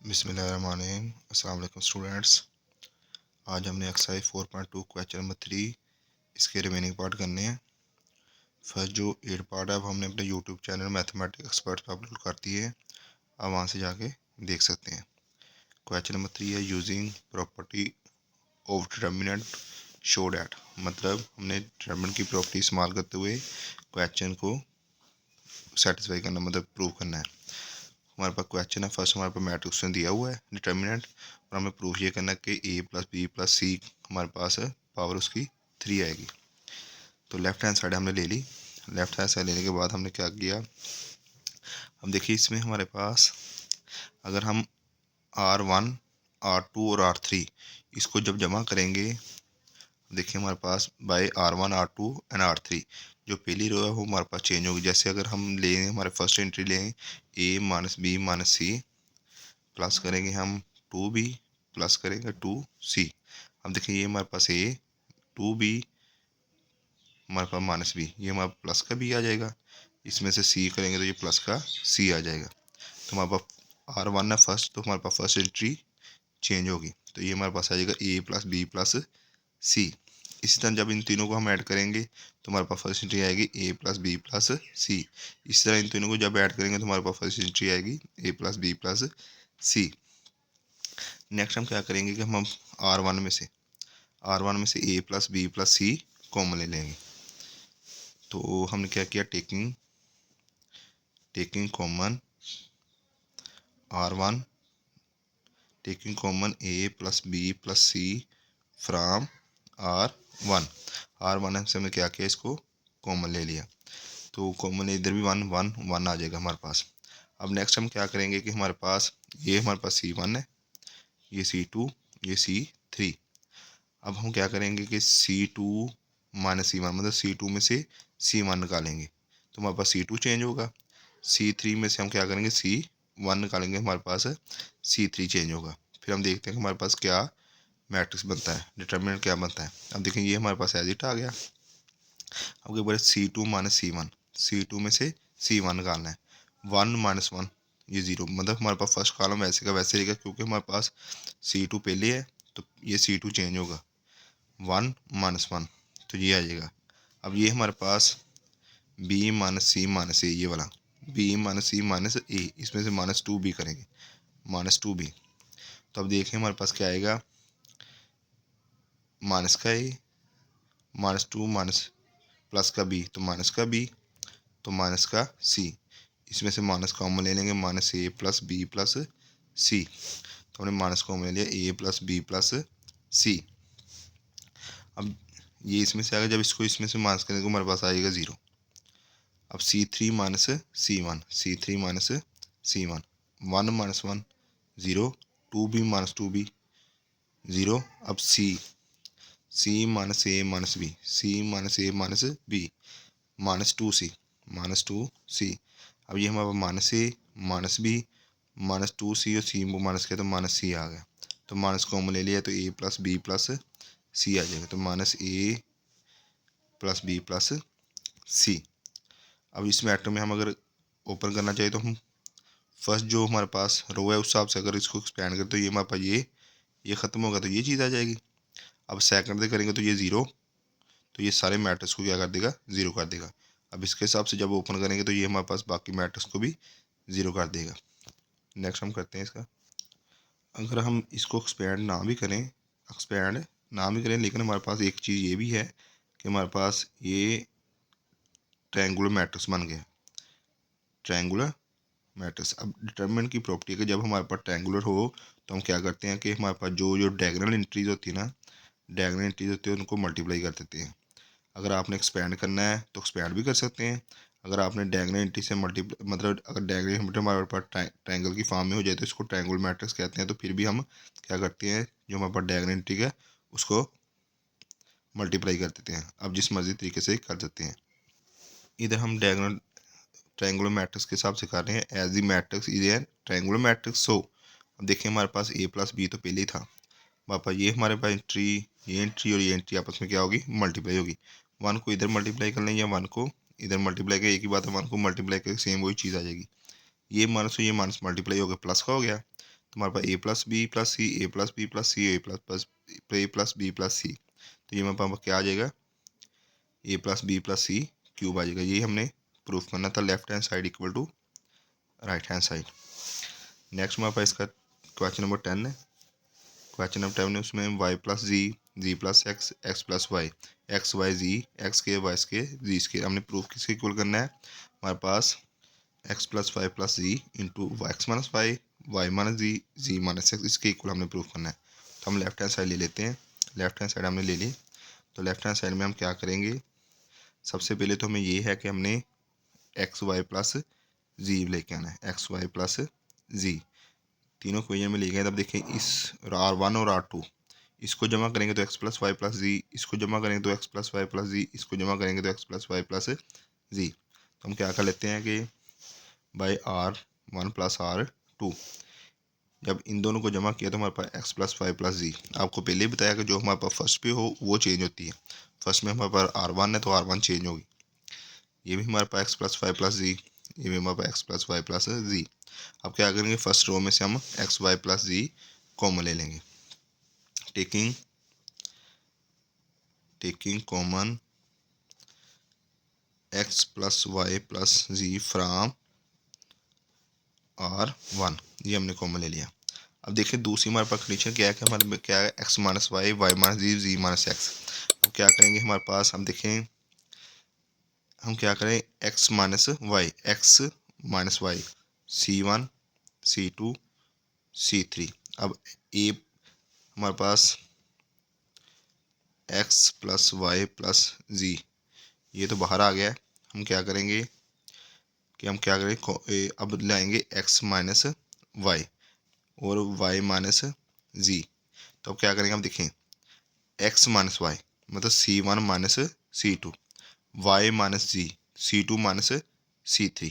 बिस्मिल्लाहिर्रहमानिर्रहीम। अस्सलाम वालेकुम स्टूडेंट्स। आज हमने एक्सरसाइज 4.2 क्वेश्चन नंबर 3 इसके रिमेनिंग पार्ट करने हैं। फर्स्ट जो 8 पार्ट है वो हमने अपने यूट्यूब चैनल मैथमेटिक्स एक्सपर्ट पर अपलोड कर दिए है, आप वहाँ से जाके देख सकते हैं। क्वेश्चन नंबर 3 है using property of determinant show that, मतलब हमने डिटर्मिनेंट की प्रॉपर्टी इस्तेमाल करते हुए क्वेश्चन को सेटिस्फाई करना, मतलब प्रूव करना है। हमारे पास क्वेश्चन है, फर्स्ट हमारे पास मैट्रिक्स में दिया हुआ है डिटर्मिनेंट, और हमें प्रूफ ये करना है कि a प्लस बी प्लस सी हमारे पास है, पावर उसकी 3 आएगी। तो लेफ्ट हैंड साइड हमने ले ली। लेफ्ट हैंड साइड लेने के बाद हमने क्या किया, अब देखिए इसमें हमारे पास अगर हम R1 R2 और R3 इसको जब जमा करेंगे, देखिए हमारे पास bye R1 R2 and R3 जो पहली रो है वो हमारे पास चेंज होगी। जैसे अगर हम लें, हमारे फर्स्ट एंट्री लें a minus B minus C, plus करेंगे हम 2b प्लस करेंगे 2c। अब देखिए ये हमारे पास a 2b हमारे पास माइनस b, ये हमारे प्लस का b आ जाएगा। इसमें से c करेंगे तो ये प्लस का c आ जाएगा। तो हमारे पास R1 है फर्स्ट, तो हमारे पास फर्स्ट एंट्री चेंज होगी, तो ये हमारे पास आ जाएगा a प्लस बी प्लस सी। इसी तरह जब इन तीनों को हम ऐड करेंगे तो हमारे पास फर्स्ट एंट्री आएगी a प्लस बी प्लस सी। इसी तरह इन तीनों को जब ऐड करेंगे तो हमारे पास फर्स्ट एंट्री आएगी a plus B plus C. Next हम क्या करेंगे कि हम R1 में से a plus B plus C common ले लेंगे। तो हमने क्या किया, taking common R1, taking common a plus B plus C from R1 से हमने क्या किया, इसको कॉमन ले लिया। तो कॉमन इधर भी 1 1 1 आ जाएगा हमारे पास। अब नेक्स्ट हम क्या करेंगे कि हमारे पास C1 है, ये C2, ये C3। अब हम क्या करेंगे कि C2 माइनस C1, मतलब C2 में से C1 निकालेंगे तो हमारे पास C2 चेंज होगा। C3 में से हम क्या करेंगे, C1 निकालेंगे, हमारे पास C3 चेंज होगा। फिर हम देखते हैं कि हमारे पास क्या मैट्रिक्स बनता है, डिटर्मिनेंट क्या बनता है। अब देखें ये हमारे पास एज इट आ गया। अब क्या बोले C2 माइनस C1, C2 में से C1 निकालना है। 1 माइनस 1 ये 0, मतलब हमारे पास फर्स्ट कॉलम वैसे का वैसे रहेगा, क्योंकि हमारे पास C2 पहले है तो ये C2 चेंज होगा। 1 माइनस 1 तो ये आ जाएगा। अब ये हमारे पास b माइनस सी माइनस ए, ये वाला b माइनस सी माइनस ए, इसमें से माइनस 2b करेंगे, माइनस 2b। तो अब देखें हमारे पास क्या आएगा, माइनस का a माइनस 2 माइनस प्लस का b, तो माइनस का b तो माइनस का c, इसमें से माइनस कॉमन ले लेंगे, minus a plus B plus C. तो हमने माइनस कॉमन ले लिया a plus B plus C. अब ये इसमें से आएगा, जब इसको इसमें से माइनस करेंगे तो हमारे पास आएगा 0। अब C3 minus C1, C3 minus C1, 1 minus 1 0, 2b minus 2b 0। अब C minus A minus B, C minus A minus B minus 2C। अब ये हमारे पास minus A minus B minus 2C और C को माइनस किया तो माइनस C आ गया। तो माइनस कॉमन ले लिया तो A plus B plus C आ जाएगा, तो minus A plus B plus C। अब इस मैटर में हम अगर ओपन करना चाहिए तो हम फर्स्ट जो हमारे पास रो है उस हिसाब से अगर इसको एक्सपेंड करें तो ये हमारे पास ये ख़त्म होगा तो ये चीज़ आ जाएगी। अब सेकंड से करेंगे तो ये 0, तो ये सारे मैट्रिक्स को क्या कर देगा, 0 कर देगा। अब इसके हिसाब से जब ओपन करेंगे तो ये हमारे पास बाकी मैट्रिक्स को भी 0 कर देगा। नेक्स्ट हम करते हैं इसका, अगर हम इसको एक्सपेंड ना भी करें लेकिन हमारे पास एक चीज़ ये भी है कि हमारे पास ये ट्रायंगुलर मैट्रिक्स बन गया, ट्रायंगुलर मैट्रिक्स। अब डिटर्मिनेंट की प्रॉपर्टी है कि जब हमारे पास ट्रायंगुलर हो तो हम क्या करते हैं कि हमारे पास जो डायगोनल एंट्रीज होती है ना, डायगोनल एंट्रीज होती है उनको मल्टीप्लाई कर देते हैं। अगर आपने एक्सपेंड करना है तो एक्सपेंड भी कर सकते हैं। अगर आपने डायगोनल एंट्री से मल्टीप्लाई, मतलब अगर डायगोनल एंट्री हमारे पास ट्रायंगल की फॉर्म में हो जाए तो इसको ट्रायंगुलर मैट्रिक्स कहते हैं। तो फिर भी हम क्या करते हैं, जो हमारे पास डायगोनल एंट्री है उसको मल्टीप्लाई कर देते हैं। अब जिस मर्जी तरीके से कर सकते हैं। इधर हम डायगोनल ट्रायंगुलर मैट्रिक्स के हिसाब से कर रहे हैं, as the matrix is an triangular matrix. So अब देखिए हमारे पास a प्लस बी तो पहले ही था, वापस ये हमारे पास एंट्री, ये एंट्री और ये एंट्री आपस में क्या होगी, मल्टीप्लाई होगी। 1 को इधर मल्टीप्लाई कर लें या 1 को इधर मल्टीप्लाई करें, एक ही बात है, 1 को मल्टीप्लाई करके सेम वही चीज़ आ जाएगी। ये माइनस मल्टीप्लाई हो गया, प्लस का हो गया, तो हमारे पास A plus B plus C, A plus B plus C, A plus B plus C, तो ये हमारे पास क्या आ जाएगा, A plus B plus C cube आ जाएगा। ये हमने प्रूफ करना था, left hand side equal to right hand side. Next हमारे पास इसका क्वेश्चन नंबर 10 है। क्वेश्चन नंबर 10 है, उसमें Y plus Z, Z plus X, X plus Y, X Y Z, X के वाई के जी स्केयर। हमने प्रूफ किसके इक्वल करना है, हमारे पास X plus Y plus Z into X minus Y minus Z minus X, इसके equal हमने प्रूफ करना है। तो हम लेफ्ट हैंड साइड ले लेते हैं। लेफ्ट हैंड साइड हमने ले ली, तो लेफ्ट हैंड साइड में हम क्या करेंगे, सबसे पहले तो हमें ये है कि हमने एक्स वाई प्लस जी लेके आना है, एक्स वाई प्लस जी तीनों इक्वेशन में ले गए। तब देखें इस R1 और R2 इसको जमा करेंगे तो एक्स प्लस वाई प्लस जी, इसको जमा करेंगे तो एक्स प्लस वाई प्लस जी, इसको जमा करेंगे तो x plus Y plus Z. तो हम क्या कर लेते हैं कि बाई R1 प्लस R2, जब इन दोनों को जमा किया तो हमारे पास एक्स प्लस वाई प्लस जी। आपको पहले ही बताया कि जो हमारे पास फर्स्ट पे हो वो चेंज होती है। फर्स्ट में हमारे पास R1 है तो R1 चेंज होगी। ये भी हमारे पास X plus Y plus Z, ये भी हमारे पास X plus Y plus Z. अब क्या करेंगे, फर्स्ट रो में से हम X Y plus Z common ले लेंगे। Taking common X plus Y plus Z from R1, ये हमने कॉमन ले लिया। अब देखिए दूसरी हमारे पास कंडीशन क्या है कि हमारे क्या है, X minus Y, Y minus Z, Z minus X. तो क्या करेंगे हमारे पास, हम देखें हम क्या करें, x minus Y C1 C2 C3। अब ए हमारे पास X plus Y plus Z, ये तो बाहर आ गया है। हम क्या करेंगे कि हम क्या करें, अब लाएंगे एक्स माइनस वाई और वाई माइनस जी। तो अब क्या करेंगे, हम देखें एक्स माइनस वाई मतलब C1 minus C2, Y minus Z, C2 minus C3।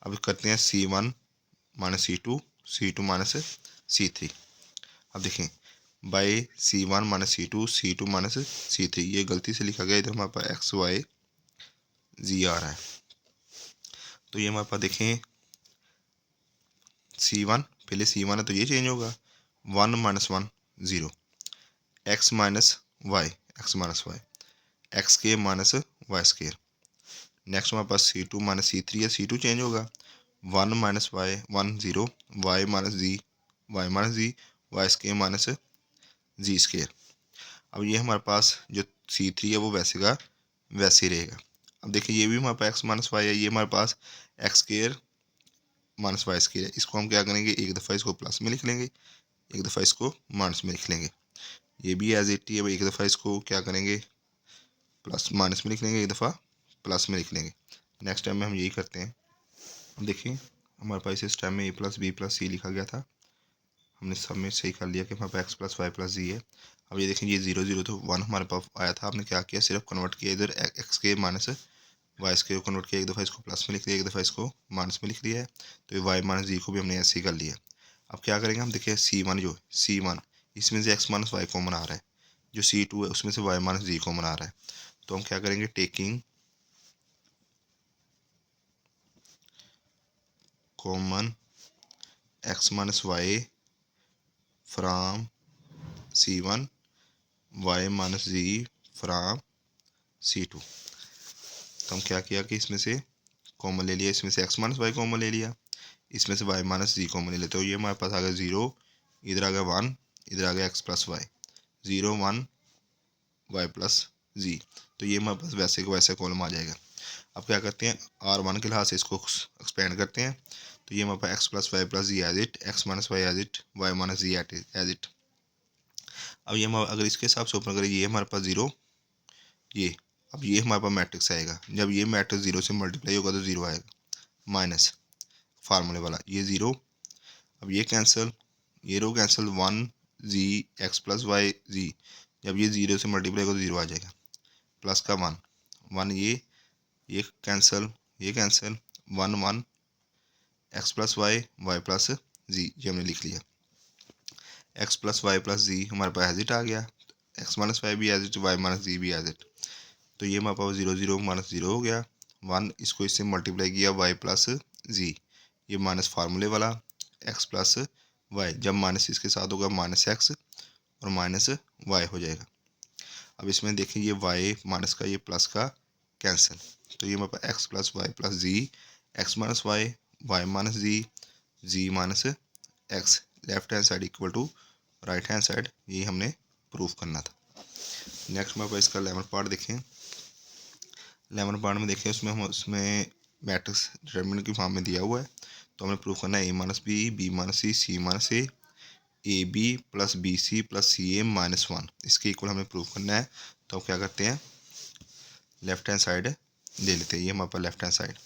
अब करते हैं C1 minus C2, C2 minus C3। अब देखें by C1 minus C2, C2 minus C3, ये गलती से लिखा गया, इधर हमारे पास एक्स वाई जी आ रहा है। तो ये हमारे पास देखें C1, पहले C1 है तो ये चेंज होगा, 1 minus 1 0, X minus Y, X के माइनस वाई स्केयर। नेक्स्ट हमारे पास C2 माइनस C3 है, C2 चेंज होगा, 1 माइनस वाई 1 0, वाई माइनस जी, वाई स्केयर माइनस जी स्केयर। अब ये हमारे पास जो C3 है वो वैसे का वैसे ही रहेगा। अब देखिए ये भी हमारे पास एक्स माइनस वाई है, ये हमारे पास X square minus Y square है। इसको हम क्या करेंगे, एक दफ़ा इसको प्लस में लिख लेंगे, एक दफ़ा इसको माइनस में लिख लेंगे। ये भी एज इट ही है, एक दफ़ा इसको क्या करेंगे, प्लस माइनस में लिख लेंगे, एक दफ़ा प्लस में लिख लेंगे। नेक्स्ट टाइम में हम यही करते हैं। अब देखिए हमारे पास इस टाइम में ए प्लस बी प्लस सी लिखा गया था, हमने सब में सही कर लिया कि हमारे पास एक्स प्लस वाई प्लस जी है। अब ये देखें ये 0 0 तो 1 हमारे पास आया था, आपने क्या किया, सिर्फ कन्वर्ट किया, इधर एक्स के माइनस वाई स्क्वायर को कन्वर्ट किया, एक दफ़ा इसको प्लस में लिख लिया, एक दफ़ा इसको माइनस में लिख लिया है। तो ये वाई माइनस जी को भी हमने ऐसे ही कर लिया। अब क्या करेंगे, हम देखिए C1 इसमें से एक्स माइनस वाई कॉमन आ रहा है, जो C2 है उसमें से वाई माइनस जी कॉमन आ रहा है। तो हम क्या करेंगे, taking common X minus Y from C1, Y minus Z from C2। तो हम क्या किया कि इसमें से कॉमन ले लिया, इसमें से एक्स माइनस वाई कॉमन ले लिया, इसमें से वाई माइनस जी कॉमन ले लेते हो। ये हमारे पास आ गया 0, इधर आ गया 1, इधर आ गया X plus Y, 0 1 Y plus Z. तो ये हमारे पास वैसे को वैसे कॉलम आ जाएगा। अब क्या करते हैं, R1 के लिहाज से इसको एक्सपेंड करते हैं। तो ये हमारे पास X plus Y plus Z as it, X minus Y as it, Y minus Z as it. अब ये अगर इसके हिसाब से ओपन करें, ये हमारे पास 0, ये अब ये हमारे पास मैट्रिक्स आएगा, जब ये मैट्रिक्स 0 से मल्टीप्लाई होगा तो 0 आएगा, माइनस फार्मूले वाला ये 0। अब ये कैंसिल, ये रो कैंसिल, 1 जी एक्स प्लस वाई जी, जब ये 0 से मल्टीप्लाई होगा तो 0 आ जाएगा, प्लस का 1 ये कैंसिल, ये cancel, 1 1 X plus Y plus Z, ये हमने लिख लिया। X plus Y plus Z हमारे पास एज इट आ गया, एक्स माइनस वाई भी as it, Y minus Z भी एज इट। तो ये हमारे पास 0 0 माइनस 0 हो गया, 1 इसको इससे मल्टीप्लाई किया वाई प्लस जी, ये माइनस फार्मूले वाला एक्स प्लस वाई, जब माइनस इसके साथ होगा माइनस एक्स और माइनस वाई हो जाएगा। अब इसमें देखें ये वाई माइनस का ये प्लस का कैंसिल, तो ये हमारे पास X plus Y plus Z, X minus Y, Y minus Z minus X, left hand side equal to right hand side, ये हमने प्रूफ करना था। नेक्स्ट हमारे पास इसका 11 पार्ट देखें। 11 पार्ट में देखें उसमें मैट्रिक्स डिटरमिनेंट की फॉर्म में दिया हुआ है, तो हमें प्रूफ करना है A minus B minus C minus A B plus B C plus C A minus 1, इसके इक्वल हमें प्रूफ करना है। तो हम क्या करते हैं, लेफ्ट हैंड साइड ले लेते हैं, ये हमारे पास लेफ्ट हैंड साइड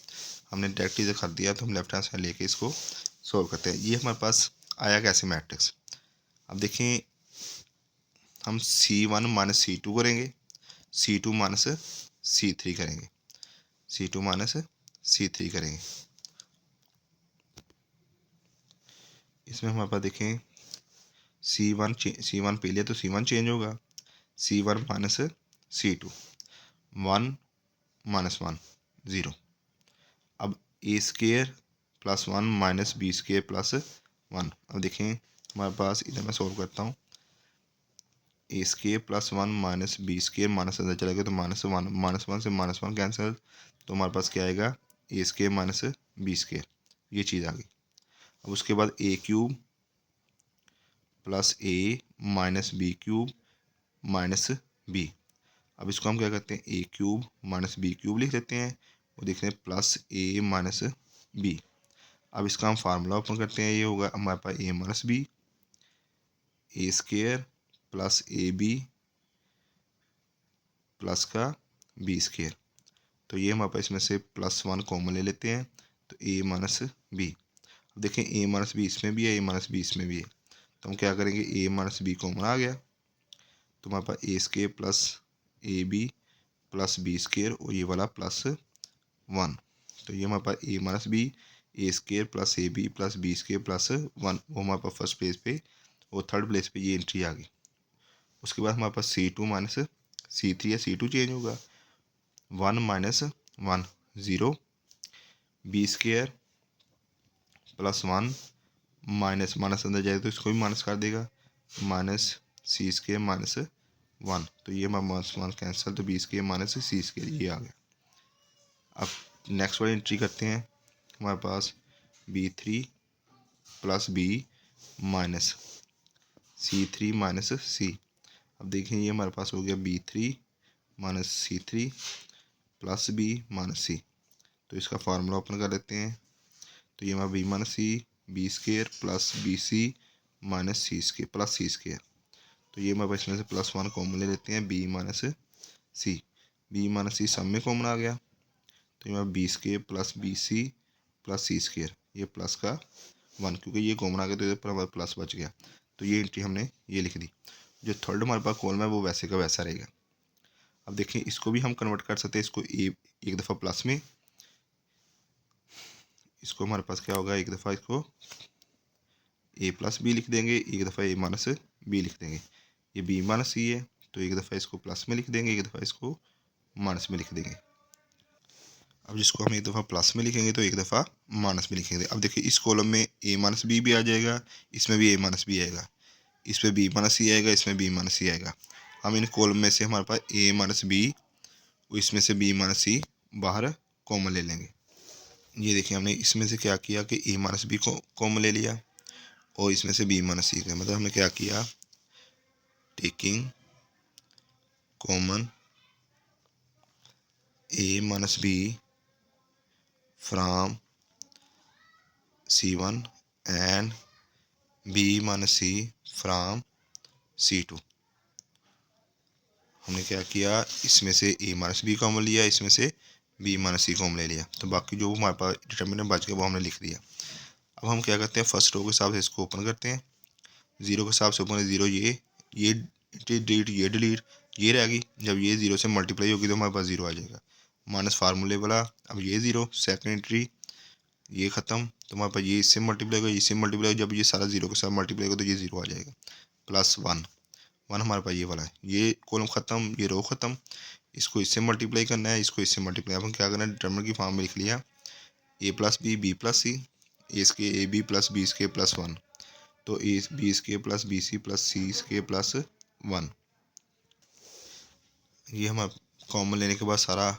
हमने डायरेक्टली से कर दिया, तो हम लेफ्ट हैंड साइड लेके इसको सॉल्व करते हैं। ये हमारे पास आया कैसे मैट्रिक्स, अब देखें हम C1 माइनस C2 करेंगे, C2 माइनस C3 करेंगे, C2 माइनस C3 करेंगे। इसमें हमारे पास देखें C1 पे लिया तो C1 चेंज होगा, C1 माइनस C2, 1 माइनस 1 0। अब A square plus 1 minus B square plus 1। अब देखें हमारे पास, इधर मैं सॉल्व करता हूँ, A square plus 1 minus B square minus अंदर चला गया तो माइनस वन से माइनस 1 कैंसिल, तो हमारे पास क्या आएगा, A square minus B square, ये चीज़ आ गई। अब उसके बाद A cube plus A minus B cube minus B, अब इसको हम क्या करते हैं, A cube minus B cube लिख देते हैं, वो देखते हैं प्लस ए माइनस बी। अब इसका हम फार्मूला ओपन करते हैं, ये होगा हमारे पास A minus B, A square plus A B plus का बी स्केयर, तो ये हमारे पास इसमें से प्लस 1 कॉमन ले लेते हैं, तो ए माइनस बी। अब देखें ए माइनस बी इसमें भी है, ए माइनस बी इसमें भी है, तो हम क्या करेंगे, ए माइनस बी कॉमन आ गया, तो हमारे पास A square plus A B plus B square और ये वाला प्लस 1, तो ये हमारे पास A minus B, A square plus A B plus B square plus 1, वो हमारे पास फर्स्ट प्लेस पे और थर्ड प्लेस पे ये एंट्री आ गई। उसके बाद हमारे पास C2 माइनस C3 है, C2 चेंज होगा, 1 minus 1 0, B square plus 1 minus minus अंदर जाए तो इसको भी माइनस कर देगा, माइनस सी स्केयर माइनस 1, तो ये हमारा माइनस 1 कैंसिल, तो B square minus C square ये आ गया। अब नेक्स्ट वाली एंट्री करते हैं, हमारे पास B3 plus B minus C3 minus C. अब देखें ये हमारे पास हो गया B3 minus C3 plus B minus C, तो इसका फार्मूला ओपन कर लेते हैं, तो ये हमारा B minus C, B square plus B C minus C square plus C square, तो ये हमारे पास इसमें से प्लस 1 कॉमन ले लेते हैं, B minus C, B minus C सब में कॉमन आ गया, तो ये हमारा B square plus B C plus C square, ये प्लस का 1, क्योंकि ये कॉमन आ गया तो इधर पर हमारा प्लस बच गया, तो ये एंट्री हमने ये लिख दी। जो थर्ड हमारे पास कॉलम है वो वैसे का वैसा रहेगा। अब देखें इसको भी हम कन्वर्ट कर सकते हैं, इसको एक दफ़ा प्लस में, इसको हमारे पास क्या होगा, एक दफ़ा इसको ए प्लस बी लिख देंगे, एक दफ़ा ए माइनस बी लिख देंगे, ये बी माइनस सी है, तो एक दफ़ा इसको प्लस में लिख देंगे, एक दफ़ा इसको माइनस में लिख देंगे। अब जिसको हम एक दफ़ा प्लस में लिखेंगे तो एक दफ़ा माइनस में लिखेंगे। अब देखिए इस कॉलम में ए माइनस बी भी आ जाएगा, इसमें भी ए माइनस बी आएगा, इसमें बी माइनस सी आएगा, इसमें बी माइनस सी आएगा। हम इन कॉलम में से हमारे पास ए माइनस बी, इसमें से बी माइनस सी बाहर कॉमन ले लेंगे। ये देखिए हमने इसमें से क्या किया कि ए माइनस बी को कॉमन ले लिया और इसमें से बी माइनस सी का, मतलब हमने क्या किया, taking common A minus B from C1 and B minus C from C2। हमने क्या किया, इसमें से ए माइनस बी कॉमन लिया, इसमें से बी माइनस सी कॉमन ले लिया, तो बाकी जो हमारे पास डिटरमिनेंट बच गया वो हमने लिख दिया। अब हम क्या करते हैं, फर्स्ट रो के हिसाब से इसको ओपन करते हैं, ज़ीरो के हिसाब से ओपन, ज़ीरो ये डिलीट, ये डिलीट, ये रहेगी, जब ये ज़ीरो से मल्टीप्लाई होगी तो हमारे पास ज़ीरो आ जाएगा, माइनस फार्मूले वाला। अब ये ज़ीरो सेकेंड एंट्री, ये ख़त्म, तो हमारे पास ये इससे मल्टीप्लाई होगा, इससे मल्टीप्लाई होगा, जब ये सारा ज़ीरो के साथ मल्टीप्लाई होगा तो ये ज़ीरो आ जाएगा, प्लस 1 हमारे पास ये वाला है, ये कॉलम ख़त्म, ये रो ख़त्म, इसको इससे मल्टीप्लाई करना है, इसको इससे मल्टीप्लाई, अब हम क्या करना है, डिटरमिनेंट की फॉर्म में लिख लिया, A plus B plus C, A square A B plus B square plus 1, तो A B square plus B C plus C square plus 1। ये हम कॉमन लेने के बाद सारा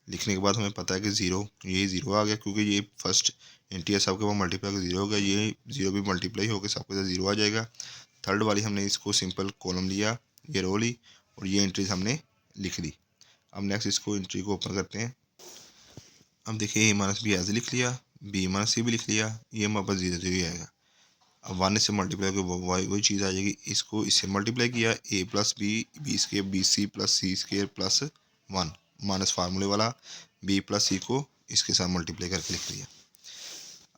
लिखने के बाद हमें पता है कि ज़ीरो, ये ज़ीरो आ गया क्योंकि ये फर्स्ट इंटीजर सबके पास मल्टीप्लाई होकर ज़ीरो हो गया, ये ज़ीरो भी मल्टीप्लाई होकर सबके साथ ज़ीरो आ जाएगा। थर्ड वाली हमने इसको सिंपल कॉलम लिया, ये रो ली और ये एंट्रीज हमने लिख दी। अब नेक्स्ट इसको एंट्री को ओपन करते हैं। अब देखिए ए माइनस बी एज लिख लिया, बी माइनस सी भी लिख लिया, ये हमारे पास ज़ीरो ज़ीरो ही आएगा। अब 1 से मल्टीप्लाई करके वही चीज़ आ जाएगी, इसको इससे मल्टीप्लाई किया A plus B square B C plus C square plus 1 minus फार्मूले वाला बी प्लस सी को इसके साथ मल्टीप्लाई करके लिख लिया।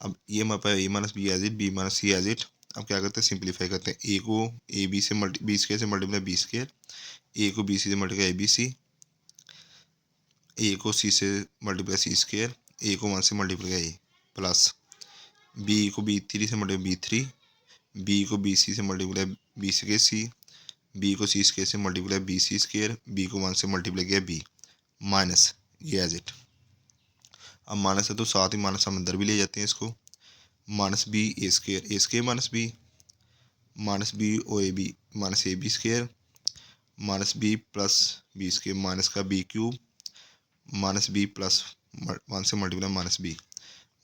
अब ये हमारे पास A minus B as it, B minus C as it. अब क्या करते हैं, सिंप्लीफाई करते हैं। ए को ए बी से बी स्क्वायर से मल्टीप्लाई बी स्क्वायर, ए को बी सी से मल्टीप्लाई ए बी सी, ए को सी से मल्टीप्लाई सी स्क्वायर, ए को 1 से मल्टीप्लाई ए प्लस बी को बी थ्री से मल्टीप्लाई बी थ्री, बी को बी सी से multiply B square C, B को सी स्क्वायर से multiply B C square, B को 1 से मल्टीप्लाई किया बी माइनस ये एज इट। अब माइनस है तो साथ ही माइनस हम अंदर भी ले जाते हैं इसको, minus B A square minus B ओ A B minus A B square minus B plus B square minus का B cube minus B plus 1 से multiply minus B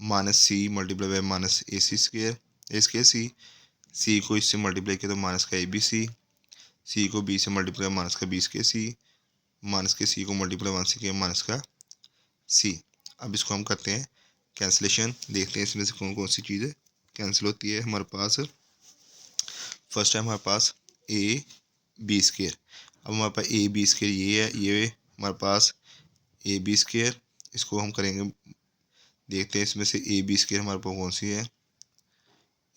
minus C multiply by minus A square C को इससे multiply किया तो minus का ए B सी को B से multiply minus का बी स्क्वायर सी माइनस के सी को मल्टीप्लाई 1 से किया माइनस का सी। अब इसको हम करते हैं कैंसिलेशन, देखते हैं इसमें से कौन कौन सी चीज़ें कैंसिल होती है हमारे पास। फर्स्ट है हमारे पास ए बी स्क्वायर। अब हमारे पास ए बी स्क्वायर ये है, ये हमारे पास ए बी स्क्वायर, इसको हम करेंगे, देखते हैं इसमें से ए बी स्क्वायर हमारे पास कौन सी है।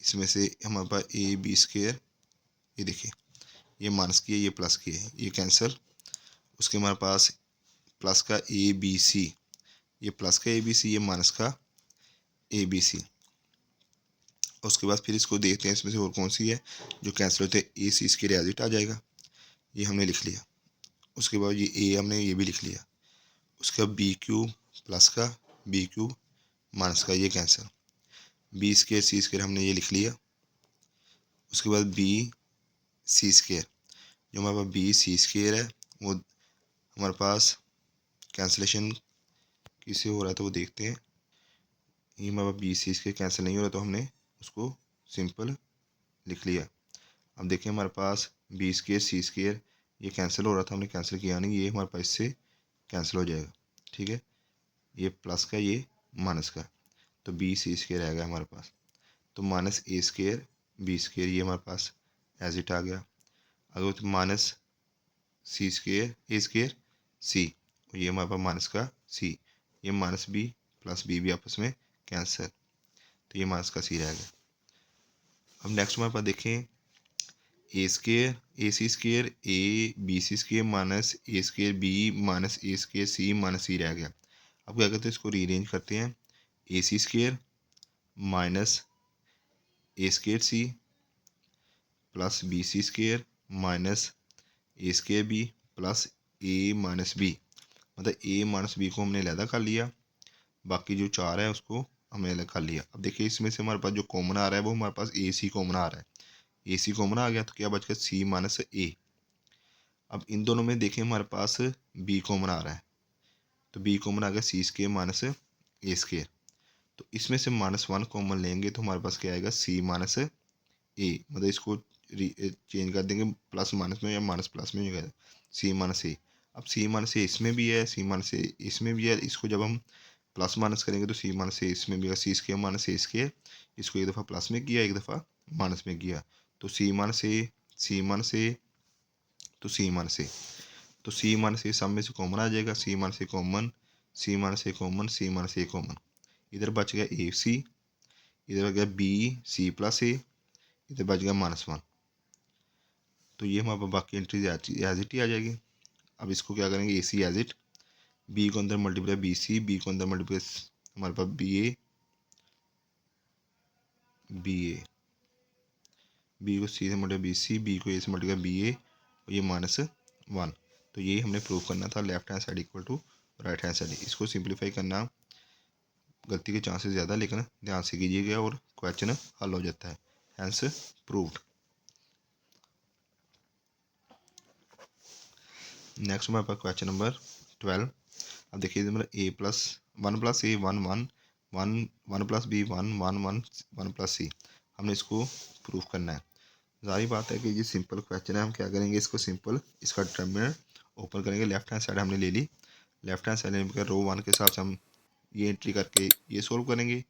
इसमें से हमारे पास ए बी स्क्वायर, ये देखिए ये माइनस की है ये प्लस की है, ये कैंसिल। उसके हमारे पास प्लस का ए बी सी, ये प्लस का ए बी सी, ये माइनस का ए बी सी। उसके बाद फिर इसको देखते हैं इसमें से और कौन सी है जो कैंसिल होते हैं, A C square as it आ जाएगा, ये हमने लिख लिया। उसके बाद ये ए हमने ये भी लिख लिया। उसका बी क्यूब प्लस का बी क्यूब माइनस का ये cancel, B square C square हमने ये लिख लिया। उसके बाद बी सी स्क्वायर, जो हमारे पास बी सी स्क्वायर है वो हमारे पास कैंसिलेशन किससे हो रहा है तो वो देखते हैं। ये हमारे पास बी सी स्क्वायर कैंसिल नहीं हो रहा तो हमने उसको सिंपल लिख लिया। अब देखिए हमारे पास बी स्क्वायर सी स्क्वायर ये कैंसिल हो रहा था, हमने कैंसिल किया नहीं, ये हमारे पास इससे कैंसिल हो जाएगा, ठीक है। ये प्लस का ये माइनस का, तो बी सी स्क्वायर आ गया हमारे पास, तो minus A square B square ये हमारे पास एज इट आ गया। अगर तो माइनस सी स्क्वायर ए स्क्वायर सी, और ये हमारे पास माइनस का सी, ये माइनस बी प्लस बी भी आपस में कैंसिल, तो ये माइनस का सी रह गया। अब नेक्स्ट हमारे पास देखें A square A C square A B C square minus A square B minus A square C minus C रह गया। अब क्या करते हैं इसको रीअरेंज करते हैं, A C square minus A square C plus B C square minus A square B plus A minus B, मतलब ए माइनस बी को हमने अलग कर लिया, बाकी जो चार है उसको हमने अलग कर लिया। अब देखिए इसमें से हमारे पास जो कॉमन आ रहा है वो हमारे पास ए सी कॉमन आ रहा है, ए सी कॉमन आ गया तो क्या बच गया सी माइनस ए। अब इन दोनों में देखें हमारे पास बी कॉमन आ रहा है, तो बी कॉमन आ गया सी स्क्वायर माइनस ए स्क्वायर, तो इसमें से -1 कॉमन लेंगे तो हमारे पास क्या आएगा सी माइनस ए, मतलब इसको चेंज कर देंगे प्लस माइनस में या माइनस प्लस में हो जाएगा सी माइनस ए। अब सी माइनस ए इसमें भी है, सी माइनस ए इसमें भी है, इसको जब हम प्लस माइनस करेंगे तो सी माइनस ए इसमें भी है, सी स्क्वायर माइनस ए स्क्वायर, इसको एक दफ़ा प्लस में किया एक दफ़ा माइनस में किया, तो सी माइनस ए सी माइनस ए तो सी माइनस ए, तो सी माइनस ए सब में से कॉमन आ जाएगा, सी माइनस ए कॉमन सी माइनस ए कॉमन सी माइनस ए कॉमन, इधर बच गया ए सी, इधर बच गया बी सी प्लस ए, इधर बच गया -1, तो ये हमारे पास बाकी एंट्रीज एज इट ही आ जाएगी। अब इसको क्या करेंगे ए सी एज इट, बी को अंदर मल्टीप्लाई बी सी, बी को अंदर मल्टीप्लाई हमारे पास बी ए बी को सी से मल्टीप्लाई बी सी, बी को ए से मल्टीप्लाई बी ए, और ये -1, तो ये हमने प्रूव करना था left hand side equal to right hand side. इसको सिंप्लीफाई करना गलती के चांसेस ज़्यादा, लेकिन ध्यान से कीजिएगा और क्वेश्चन हल हो जाता है। Hence proved. नेक्स्ट हमारे पास क्वेश्चन नंबर 12। अब देखिए number A plus A 1 plus B 1 plus C, हमने इसको प्रूफ करना है। जाहिर बात है कि ये सिंपल क्वेश्चन है, हम क्या करेंगे इसको सिंपल इसका डिटरमिनेंट ओपन करेंगे। लेफ्ट हैंड साइड हमने ले ली, लेफ्ट हैंड साइड लेने रो 1 के हिसाब से हम ये एंट्री करके ये सोल्व करेंगे,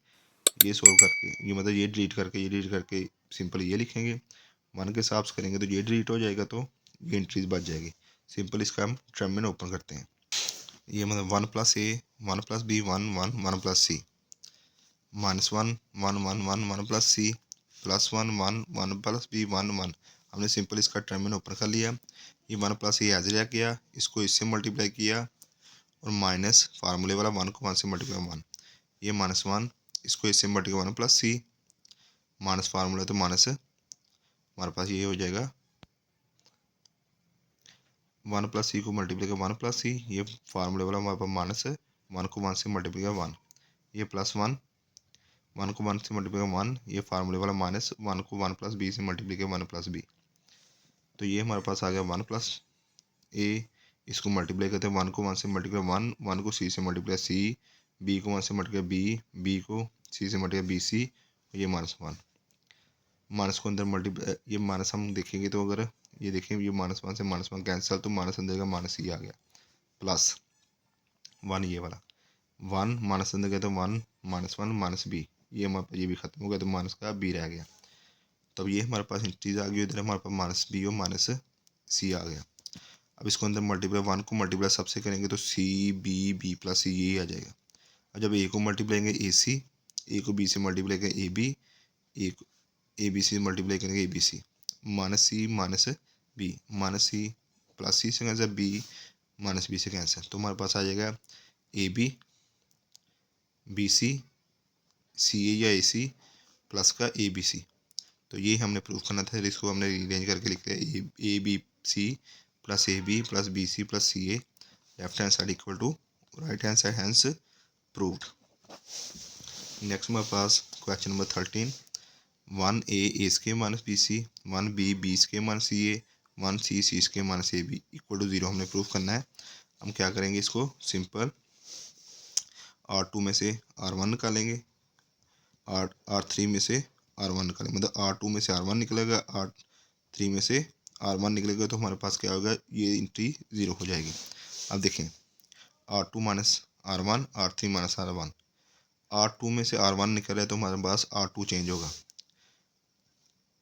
ये सोल्व करके ये मतलब ये डिलीट करके सिंपल ये लिखेंगे। 1 के हिसाब से करेंगे तो ये डिलीट हो जाएगा, तो ये एंट्रीज बच जाएगी। सिंपल इसका हम डिटरमिनेंट ओपन करते हैं। ये मतलब 1 plus A 1 plus B 1 plus C minus 1 plus C plus 1 plus B 1। हमने सिंपल इसका डिटरमिनेंट ओपन कर लिया। ये 1 प्लस ए एज रह गया, इसको इससे मल्टीप्लाई किया और माइनस फार्मूले वाला 1 को 1 से मल्टीप्लाई 1, ये -1 इसको इससे multiply 1 plus C minus formula तो माइनस हमारे पास ये हो जाएगा 1 प्लस सी को मल्टीप्लाई कर 1 प्लस सी, ये फार्मूले वाला हमारे पास माइनस 1 को 1 से मल्टीप्लाई कर 1, ये प्लस 1 को 1 से मल्टीप्लाई कर 1, ये फार्मूले वाला माइनस 1 को 1 प्लस बी से मल्टीप्लाई कर 1 प्लस बी। तो ये हमारे पास आ गया 1 प्लस ए, इसको मल्टीप्लाई करते हैं 1 को 1 से मल्टीप्लाई 1 को सी से मल्टीप्लाई सी, बी को 1 से मल्टीप्लाई बी को सी से मल्टीप्लाई बी सी, ये -1 माइनस को अंदर मल्टीप्लाई ये माइनस हम देखेंगे तो अगर ये देखें ये -1 से -1 कैंसिल, तो माइनस अंदर का माइनस ही आ गया प्लस 1 ये वाला 1 माइनस अंदर गया तो 1 -1 माइनस बी, ये हमारे पास ये भी खत्म हो गया तो माइनस का बी रह गया। तब ये हमारे पास चीज़ आ गई, इधर हमारे पास माइनस बी और माइनस सी आ गया। अब इसको अंदर मल्टीप्लाई 1 को मल्टीप्लाई सबसे करेंगे तो सी बी प्लस सी ये आ जाएगा। अब जब ए को मल्टीप्लाई करेंगे ए सी, ए को बी से मल्टीप्लाई करेंगे A B, A B C multiply करेंगे A B C, minus C minus B, minus C plus C से कैंसिल, बी माइनस बी से कैंसिल, तो हमारे पास आ जाएगा ए बी सी सी ए या ए सी प्लस का ए बी सी। तो ये हमने प्रूफ करना था, इसको हमने रीअरेंज करके लिखते हैं A B C plus A B plus B C plus C A, left hand side equal to right hand side, hence proved. Next हमारे पास question number 13। 1 A square minus B C 1 B square minus C A 1 C square minus A B equal to 0 हमने proof करना है। हम क्या करेंगे इसको simple R2 में से R1 निकालेंगे, R3 में से R1 निकालेंगे, मतलब R2 में से R1 निकलेगा, R3 में से R1 निकलेगा, तो हमारे पास क्या होगा ये एंट्री 0 हो जाएगी। अब देखें R2 minus R1 R3 minus R1, R2 में से R1 निकल है तो हमारे पास R2 चेंज होगा,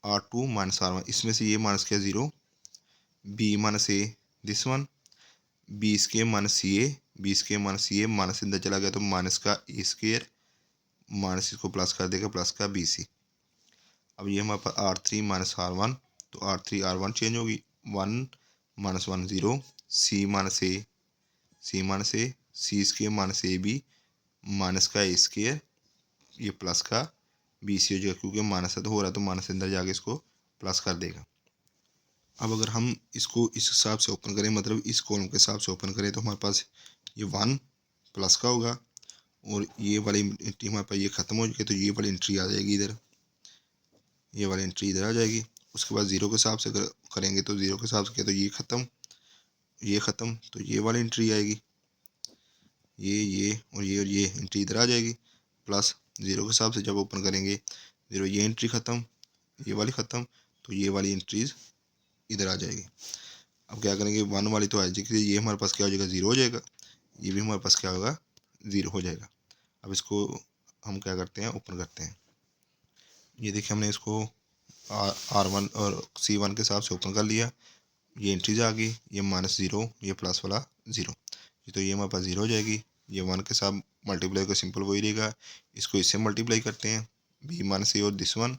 R2 माइनस R1, इसमें से ये माइनस क्या 0, B minus A this one, B square minus C A, B square minus C A minus अंदर चला गया तो माइनस का ए स्क्वायर, माइनस इसको प्लस कर देगा प्लस का बी सी। अब ये हमारे पास R3 माइनस R1, तो R3 R1 चेंज होगी, 1 minus 1 0, C minus A C square minus A B minus का ए स्क्वायर, ये प्लस का बी सी हो जाएगा, क्योंकि माइनस तो हो रहा है तो माइनस अंदर जाके इसको प्लस कर देगा। अब अगर हम इसको इस हिसाब से ओपन करें, मतलब इस कॉलम के हिसाब से ओपन करें, तो हमारे पास ये 1 प्लस का होगा और ये वाली एंट्री हमारे पास ये ख़त्म हो जाएगी, तो ये वाली एंट्री आ जाएगी इधर, ये वाली एंट्री इधर आ जाएगी। उसके बाद 0 के हिसाब से करेंगे तो 0 के हिसाब से किया तो ये ख़त्म, तो ये वाली एंट्री आएगी, ये और ये एंट्री इधर आ जाएगी। प्लस 0 के हिसाब से जब ओपन करेंगे 0, ये एंट्री ख़त्म, ये वाली ख़त्म, तो ये वाली एंट्रीज इधर आ जाएगी। अब क्या करेंगे 1 वाली तो आ जाएगी, ये हमारे पास क्या हो जाएगा 0 हो जाएगा, ये भी हमारे पास क्या होगा 0 हो जाएगा। अब इसको हम क्या करते हैं ओपन करते हैं, ये देखिए हमने इसको R1 और C1 के हिसाब से ओपन कर लिया, ये एंट्रीज आ गई, ये -0 ये प्लस वाला 0, तो ये हमारे पास 0 हो जाएगी। ये 1 के साथ मल्टीप्लाई का सिंपल वही रहेगा, इसको इससे मल्टीप्लाई करते हैं बी माइनस ए और दिस वन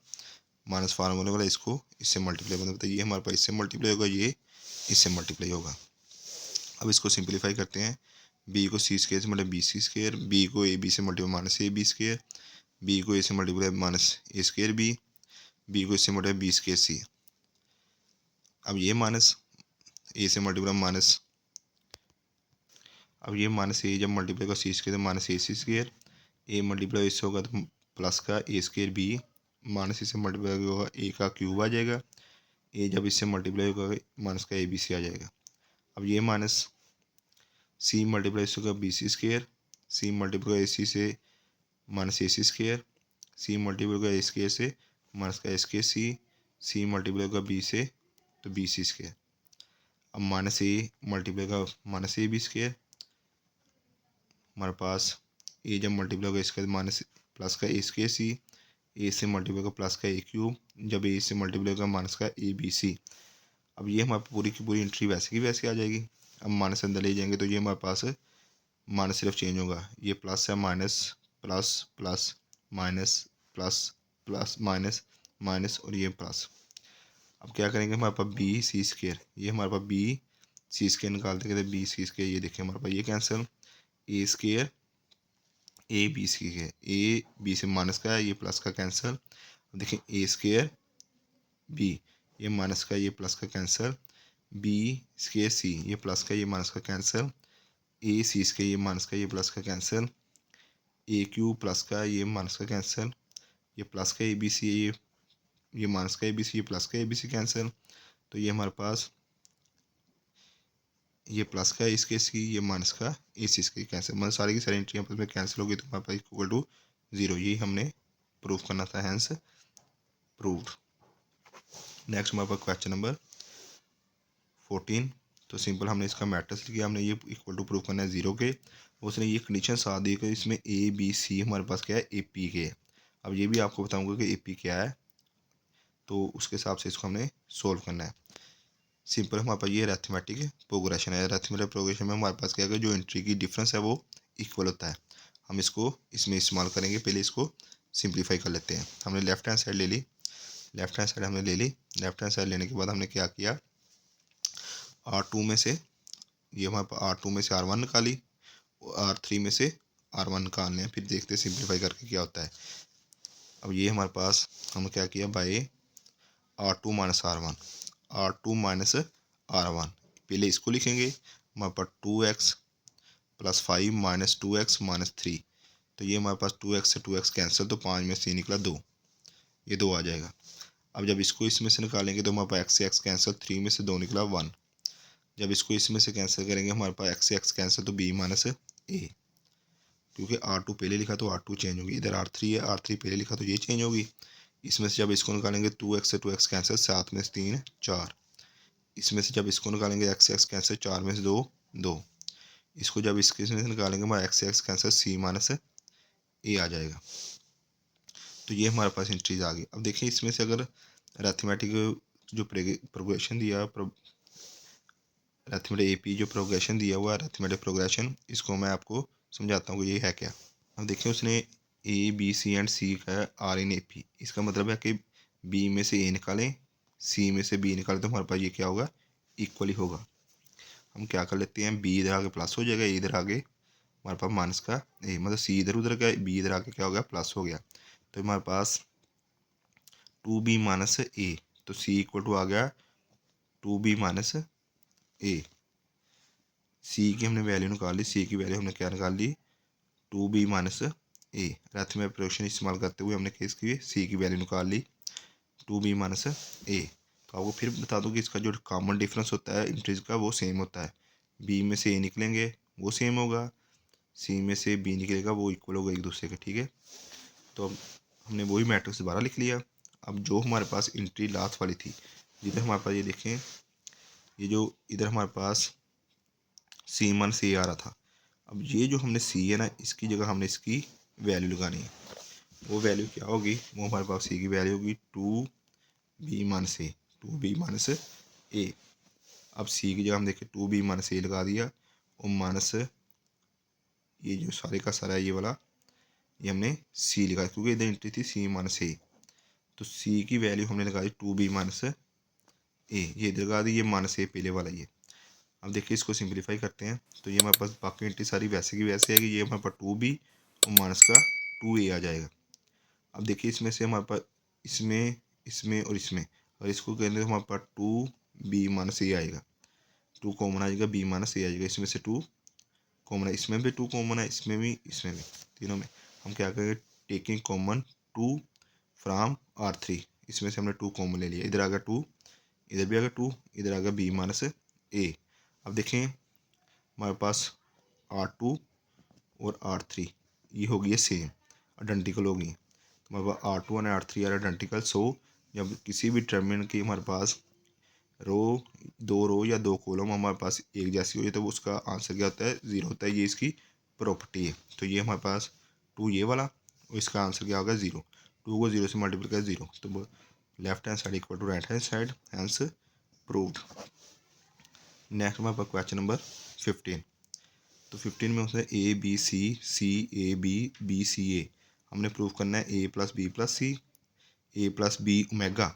माइनस फार्मूले वाला इसको इससे मल्टीप्लाई, मतलब ये हमारे पास इससे मल्टीप्लाई होगा, ये इससे मल्टीप्लाई होगा। अब इसको सिंप्लीफाई करते हैं, बी को सी स्क्वायर से मतलब बी सी स्क्वायर, बी को ए बी से multiply minus A B square, B को ए से multiply minus A square B को इससे मल्टीप्लाई बी स्क्वायर सी। अब ये माइनस ए से मल्टीप्लाई माइनस, अब ये माइनस ए जब मल्टीप्लाई का सी स्क्वायर तो minus A C square, A multiply इससे होगा तो प्लस का ए स्क्वायर बी माइनस इससे मल्टीप्लाई होगा ए का क्यूब आ जाएगा, ए जब इससे मल्टीप्लाई होगा माइनस का ए बी सी आ जाएगा। अब ये माइनस सी मल्टीप्लाई इससे होगा B C square, C multiply ए सी से minus A C square, C multiply होगा ए स्क्वेयर से माइनस का ए स्क्वेयर सी मल्टीप्लाई होगा बी से तो बी सी स्क्वेयर। अब माइनस ए मल्टीप्लाई होगा माइनस ए बी स्क्वेयर, हमारे पास ए जब मल्टीप्लाई होगा इसका माइनस प्लस का ए स्क्वेयर सी, ए से मल्टीप्लाई होगा प्लस का ए क्यूब, जब ए से मल्टीप्लाई होगा माइनस का ए बी सी। अब ये हमारे पूरी की पूरी एंट्री वैसे की वैसे आ जाएगी। अब माइनस अंदर ले जाएंगे तो ये हमारे पास माइनस सिर्फ चेंज होगा, ये प्लस है minus plus plus minus plus plus minus minus और ये प्लस। अब क्या करेंगे हमारे पास बी सी स्क्वेयर, ये हमारे पास बी सी स्क्वेयर निकालते कहते बी सी स्क्वेयर, ये देखिए हमारे पास ये cancel, A square A B C है, ए बी से माइनस का है ये प्लस का कैंसिल, देखिए ए स्क्वेयर बी ये माइनस का ये प्लस का कैंसिल, बी स्क्वेयर सी ये प्लस का ये माइनस का कैंसिल, ए सी स्क्वेयर ये माइनस का ये प्लस का कैंसिल, ए क्यू प्लस का ये माइनस का कैंसिल, ये प्लस का ए बी सी ये माइनस का ए बी सी ये प्लस का ए बी सी कैंसिल, तो ये हमारे पास ये प्लस का इसके सी ये माइनस का ए सी इसके कैंसिल, मतलब सारी की सारी एंट्री आपस में कैंसिल होगी तो हमारे पास इक्वल टू 0, यही हमने प्रूव करना था, हैंस प्रूव्ड। नेक्स्ट हमारे पास क्वेश्चन नंबर 14। तो सिंपल हमने इसका मैट्रिक्स लिया, हमने ये इक्वल टू प्रूव करना है 0 के, उसने ये कंडीशन साथ दी कि इसमें ए बी सी हमारे पास क्या है ए पी के है। अब ये भी आपको बताऊंगा कि ए पी क्या है, तो उसके हिसाब से इसको हमने सोल्व करना है। सिंपल हमारे पास ये अरिथमेटिक प्रोग्रेशन है, अरिथमेटिक प्रोग्रेशन में हमारे पास क्या है जो एंट्री की डिफरेंस है वो इक्वल होता है, हम इसको इसमें इस्तेमाल करेंगे। पहले इसको सिंप्लीफाई कर लेते हैं। हमने लेफ्ट हैंड साइड ले ली, लेफ्ट हैंड साइड हमने ले ली, लेफ्ट हैंड साइड लेने के बाद हमने क्या किया, R2 में से ये हमारे पास R2 में से R1 निकाली, R3 में से R1 निकालने हैं, फिर देखते हैं सिंप्लीफाई करके क्या होता है। अब ये हमारे पास हम क्या किया bye R2 minus R1, R2 minus R1, पहले इसको लिखेंगे हमारे पास 2x plus 5 minus 2x minus 3, तो ये हमारे पास 2x से 2x कैंसिल, तो 5 में से निकला 2, ये 2 आ जाएगा। अब जब इसको इसमें से निकालेंगे तो हमारे पास x से x कैंसिल, 3 में से 2 निकला 1, जब इसको इसमें से कैंसिल करेंगे हमारे पास x से x कैंसिल तो b माइनस a, क्योंकि R2 पहले लिखा तो R2 चेंज होगी, इधर R3 है R3 पहले लिखा तो ये चेंज होगी। इसमें से जब इसको निकालेंगे 2x से 2x कैंसिल, 7 में से 3 4, इसमें से जब इसको निकालेंगे x से x कैंसिल, 4 में से 2 2, इसको जब इसके से निकालेंगे हमारा x से x cancel c minus a आ जाएगा। तो ये हमारे पास एंट्रीज आ गई। अब देखिए इसमें से अगर अरिथमेटिक जो प्रोग्रेशन दिया, अरिथमेटिक एपी जो प्रोग्रेशन दिया हुआ अरिथमेटिक प्रोग्रेशन, इसको मैं आपको समझाता हूँ कि ये है क्या। अब देखिए उसने ए बी सी एंड सी का आर इन ए पी, इसका मतलब है कि बी में से ए निकालें सी में से बी निकालें तो हमारे पास ये क्या होगा इक्वली होगा। हम क्या कर लेते हैं, बी इधर आगे प्लस हो जाएगा, ए इधर आगे हमारे पास माइनस का ए, मतलब सी इधर उधर का बी इधर आगे क्या हो गया प्लस हो गया, तो हमारे पास 2b माइनस ए, तो सी इक्वल टू आ गया 2b माइनस ए। सी की हमने वैल्यू निकाल ली, सी की वैल्यू हमने क्या निकाल ली 2b माइनस ए। अरिथमेटिक प्रोग्रेशन इस्तेमाल करते हुए हमने केस की सी की वैल्यू निकाल ली 2b माइनस ए। तो आपको फिर बता दूं कि इसका जो कॉमन डिफरेंस होता है इंट्रीज का वो सेम होता है, बी में से ए निकलेंगे वो सेम होगा, सी में से बी निकलेगा वो इक्वल होगा एक दूसरे के, ठीक है। तो अब हमने वही मैट्रिक्स दोबारा लिख लिया। अब जो हमारे पास एंट्री लास्ट वाली थी, जिधर हमारे पास ये देखें ये जो इधर हमारे पास सी मान सी आ रहा था, अब ये जो हमने सी है ना इसकी जगह हमने इसकी वैल्यू लगानी है, वो वैल्यू क्या होगी, वो हमारे पास सी की वैल्यू होगी 2b माइनस ए, 2b माइनस ए। अब सी की जगह हम देखें 2b माइनस ए लगा दिया और माइनस ये जो सारे का सारा ये वाला ये हमने सी लगा, क्योंकि इधर एंट्री थी सी माइनस ए, तो सी की वैल्यू हमने लगा दी 2b माइनस ए, ये इधर लगा दी, ये माइनस ए पहले वाला ये। अब देखिए इसको सिंप्लीफाई करते हैं तो ये हमारे पास बाकी एंट्री सारी वैसे की वैसे है कि ये हमारे पास 2b और माइनस का 2a आ जाएगा। अब देखिए इसमें से हमारे पास इसमें इसमें और इसमें और इसको करेंगे तो हमारे पास 2b माइनस ए आएगा, 2 कॉमन आ जाएगा, b माइनस ए आ जाएगा, इसमें से 2 कॉमन है, इसमें भी 2 कॉमन है, इसमें भी तीनों में। हम क्या करेंगे टेकिंग कॉमन 2 फ्राम R3, इसमें से हमने 2 कॉमन ले लिया, इधर आ गया 2, इधर भी आ गया 2, इधर आ गया B माइनस A। अब देखें हमारे पास R2 और R3 ये हो गई है सेम, आइडेंटिकल होगी, तो हमारे पास R2 और R3 आर आइडेंटिकल। सो जब किसी भी डिटरमिनेंट की हमारे पास दो रो या 2 कॉलम हमारे पास एक जैसी हो जाए तो उसका आंसर क्या होता है, 0 होता है। ये इसकी प्रॉपर्टी है। तो ये हमारे पास 2 ये वाला और इसका आंसर क्या होगा 0। 2 को 0 से मल्टीप्लाई किया 0, तो left hand side equal to right hand side, hence proved. Next हमारे पास क्वेश्चन नंबर 15। तो 15 में उसने A B C C A B B C A हमने प्रूव करना है A plus B plus C, A plus B omega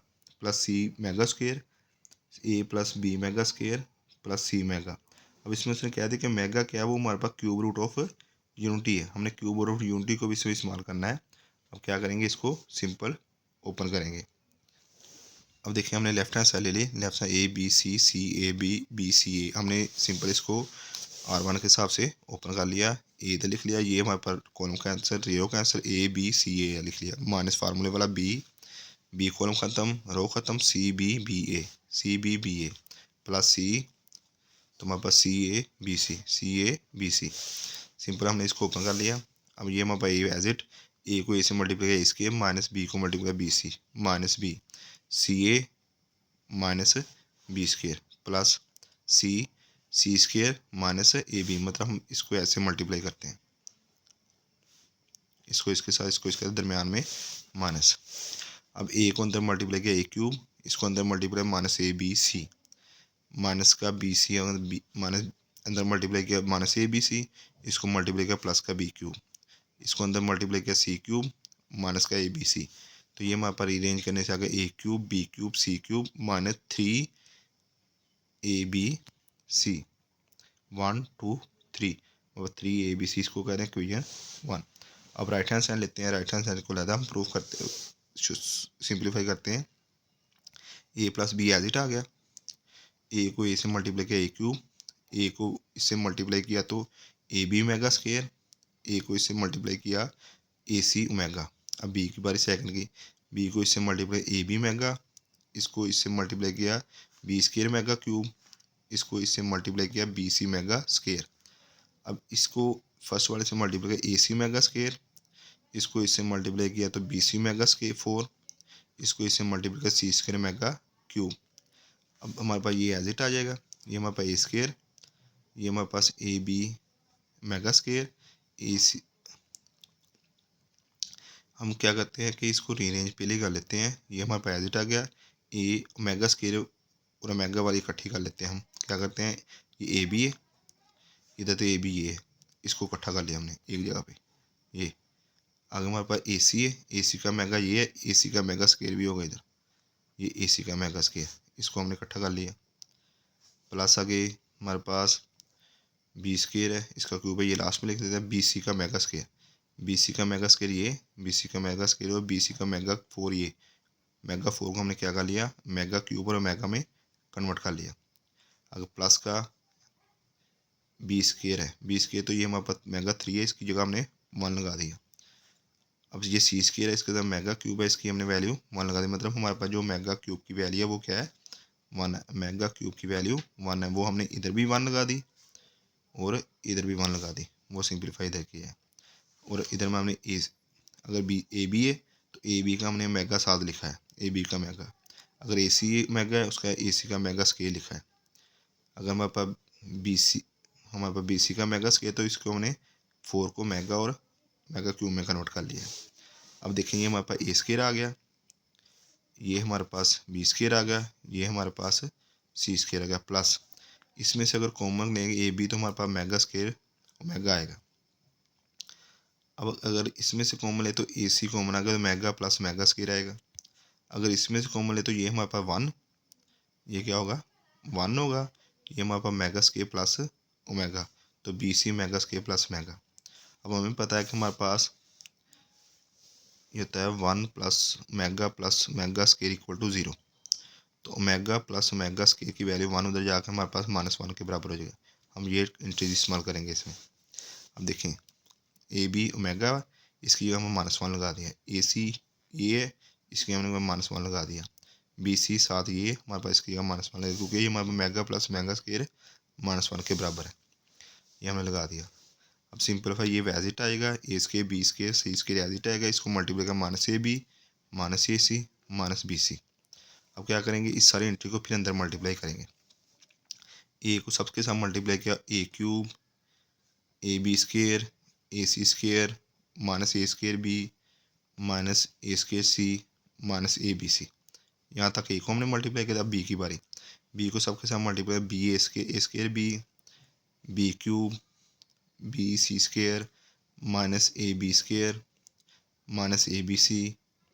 plus C mega square, A plus B mega square plus C mega. अब इसमें उसने कह दिया कि mega क्या है, वो हमारे पास क्यूब रूट ऑफ यूनिटी है, हमने क्यूब रूट ऑफ यूनिटी को भी इसमें इस्तेमाल करना है। अब क्या करेंगे, इसको सिंपल ओपन करेंगे। अब देखिए हमने लेफ्ट हैंड साइड ले ली, left side A B C C A B B C A, हमने सिंपल इसको R1 के हिसाब से ओपन कर लिया, ए इधर लिख लिया, ये हमारे पास कॉलम का आंसर, रो का answer A B C A लिख लिया, माइनस फार्मूले वाला बी कॉलम ख़त्म, रो ख़त्म, सी बी बी ए प्लस C, तो हमारे पास सी ए बी सी। सिंपल हमने इसको ओपन कर लिया। अब ये हमारे पास एज इट, ए को ए से मल्टीप्लाई किया इसके, माइनस बी को multiply B C, minus B C A minus B square plus C square minus A B, मतलब हम इसको ऐसे मल्टीप्लाई करते हैं, इसको इसके साथ, इसको इसके दरमियान में माइनस। अब ए को अंदर मल्टीप्लाई किया ए क्यूब, इसको अंदर multiply minus A B C, minus का बी सी माइनस अंदर मल्टीप्लाई किया माइनस ए बी सी, इसको मल्टीप्लाई किया प्लस का बी क्यूब, इसको अंदर मल्टीप्लाई किया सी क्यूब माइनस का ए बी सी। तो ये हमारे पर रीअरेंज करने से आ गया A cube B cube C cube minus 3 A B C, 1 2 3 और 3 ए बी सी, इसको कह रहे हैं इक्वेशन 1। अब राइट हैंड साइड लेते हैं, राइट हैंड साइड को लेते हैं हम प्रूव करते सिंप्लीफाई करते हैं। ए प्लस बी एज इट आ गया, ए को ए से मल्टीप्लाई किया ए क्यूब, ए को इससे मल्टीप्लाई किया तो A B omega square, A को इससे मल्टीप्लाई किया ए सी ओमेगा। अब बी की बारी सेकंड की, बी को इससे मल्टीप्लाई ए बी ओमेगा, इसको इससे मल्टीप्लाई किया बी स्क्वायर मेगा क्यूब, इसको इससे मल्टीप्लाई किया बी सी मेगा स्क्वायर। अब इसको फर्स्ट वाले से मल्टीप्लाई किया ए सी मेगा स्क्वायर, इसको इससे मल्टीप्लाई किया तो बी सी मेगा स्क्वायर 4, इसको इससे मल्टीप्लाई किया सी स्क्वायर मेगा क्यूब। अब हमारे पास ये एज इट आ जाएगा, ये हमारे पास ए स्क्वायर, ये हमारे पास A B mega square A सी। हम क्या करते हैं कि इसको रीअरेंज पहले कर लेते हैं, ये हमारे पास एज इट आ गया, ए ओमेगा स्क्वायर और ओमेगा वाली इकट्ठी कर लेते हैं। हम क्या करते हैं, ये ए बी है, इधर तो ए बी ये है, इसको इकट्ठा कर लिया हमने एक जगह पे। ये आगे हमारे पास ए सी है, ए सी का मेगा ये है, ए सी का मेगा स्क्वायर भी होगा इधर, ये ए सी का मेगा स्क्वायर, इसको हमने इकट्ठा कर लिया। प्लस आगे हमारे पास बी स्क्वायर है, इसका क्यूब है, ये लास्ट में लिख देते हैं बी सी का मेगा स्क्वायर, बी सी का मेगा स्क्वायर ये, बी सी का मेगा स्क्वायर और बी सी का मेगा 4 ये, मेगा 4 को हमने क्या कर लिया, मेगा क्यूब और मेगा में कन्वर्ट कर लिया। अगर प्लस का बी स्क्वायर है, बी स्क्वायर तो ये हमारे पास मेगा 3 है, इसकी जगह हमने 1 लगा दिया। अब ये सी स्क्वायर है, इसके साथ मेगा क्यूब है, इसकी हमने वैल्यू 1 लगा दी, मतलब हमारे पास जो मेगा क्यूब की वैल्यू है वो क्या है 1 है, मेगा क्यूब की वैल्यू 1 है, वो हमने इधर भी 1 लगा दी और इधर भी 1 लगा दी, वो सिंप्लीफाई इधर किया है। और इधर में हमने अगर बी ए बी है तो ए बी का हमने मेगा 7 लिखा है, ए बी का मेगा। अगर ए सी मेगा है उसका ए सी का मेगा स्केल लिखा है। अगर हमारे पास बी सी का मेगा स्केल तो इसको हमने 4 को मेगा और मेगा क्यूब में कन्वर्ट कर लिया। अब देखेंगे हमारे पास ए स्केयर आ गया, ये हमारे पास बी स्केयर आ गया, ये हमारे पास सी स्केयर आ गया, प्लस इसमें से अगर कॉमन लेंगे ए बी तो हमारे पास मेगा स्केयर ओमेगा आएगा। अब अगर इसमें से कॉमन ले तो ए सी कॉमन आ गया तो मेगा प्लस मेगा स्केयर आएगा। अगर इसमें से कॉमन ले तो ये हमारे पास 1, ये क्या होगा 1 होगा, ये हमारे पास मेगा स्केयर प्लस ओमेगा, तो B C omega square plus omega. अब हमें पता है कि हमारे पास ये होता है 1 plus omega square equal to 0, तो ओमेगा प्लस ओमेगा स्केयर की वैल्यू 1 उधर जाकर हमारे पास -1 के बराबर हो जाएगा। हम ये इंटीज इस्तेमाल करेंगे इसमें। अब देखें ए बी ओमेगा, इसकी जगह हम -1 लगा दिया, ए सी ये है, इसके हमने -1 लगा दिया। BC साथ ये हमारे पास इसकी -1 लगा, क्योंकि ये हमारे पास मेगा प्लस मेगा स्क्वायर -1 के बराबर है, ये हमने लगा दिया। अब सिंपलीफाई ये वैज आएगा, A square B square C square as it आएगा, इसको मल्टीप्लाई का -AB -AC -BC। अब क्या करेंगे, इस सारी एंट्री को फिर अंदर मल्टीप्लाई करेंगे। ए को सबके साथ मल्टीप्लाई किया, A³ AB square AC square -A square B -A square C -ABC। यहाँ तक ए को हमने मल्टीप्लाई किया। अब बी की बारी, बी को सबके साथ multiply, A square B B³ BC square -AB square -ABC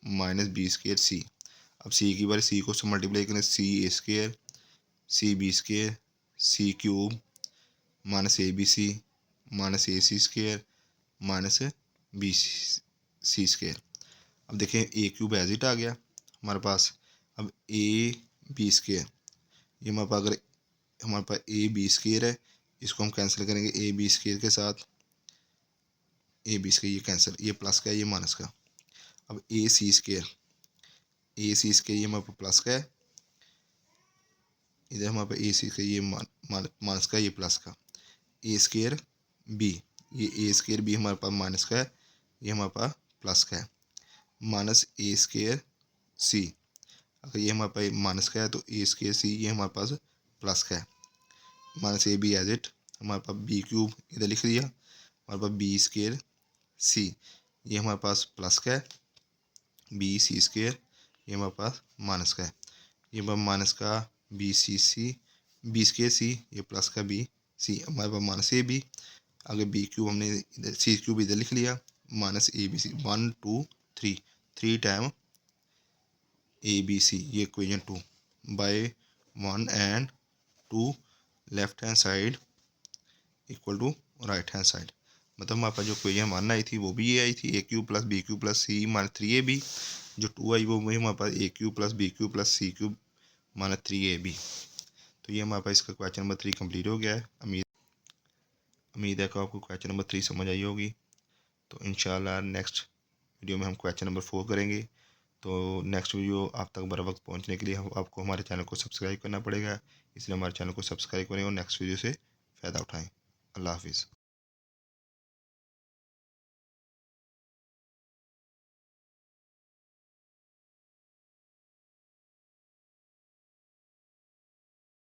-B square C। अब सी की बारी, सी को मल्टीप्लाई करें, CA square CB square C³ -ABC -AC square -BC square. अब देखें A³ एज इट आ गया हमारे पास। अब AB स्क्वायर, ये हमारे पास, अगर हमारे पास AB स्क्वायर है, इसको हम कैंसिल करेंगे AB स्क्वायर के साथ, AB स्क्वायर ये कैंसिल, ये प्लस का है ये माइनस का। अब AC स्क्वायर ये हमारे पास प्लस का है, इधर हमारे पास AC का ये माइनस का, ये प्लस का। A स्क्वायर B, ये A स्क्वायर B हमारे पास माइनस का है, ये हमारे पास प्लस का है। -A स्क्वायर C, अगर ये हमारे पास माइनस का है तो A स्क्वायर C ये हमारे पास प्लस का है। -AB एज इट, हमारे पास B³ इधर लिख दिया, हमारे पास B स्क्वायर C ये हमारे पास प्लस का है, BC स्क्वायर ये हमारे पास माइनस का है, ये हमारे माइनस का B स्क्वायर C ये प्लस का BC, हमारे पास -AB। अगर B³ हमने इधर C³ इधर लिख लिया, -ABC 1 2 3 टाइम ABC, ये equation 2 by 1 and 2 left hand side equal to right hand side. मतलब हमारे पास जो इक्वेशन 1 आई थी वो भी ये आई थी, A³ + B³ + C -3AB। जो 2 आई वो हमारे पास A³ + B³ + C³ -3AB। तो ये हमारे पास इसका क्वेश्चन नंबर 3 कंप्लीट हो गया है। उम्मीद है कि आपको क्वेश्चन नंबर 3 समझ आई होगी। तो इंशाल्लाह नेक्स्ट वीडियो में हम क्वेश्चन नंबर 4 करेंगे। तो नेक्स्ट वीडियो आप तक बर वक्त पहुँचने के लिए आपको हमारे चैनल को सब्सक्राइब करना पड़ेगा, इसलिए हमारे चैनल को सब्सक्राइब करें और नेक्स्ट वीडियो से फ़ायदा उठाएँ। अल्लाह हाफिज़।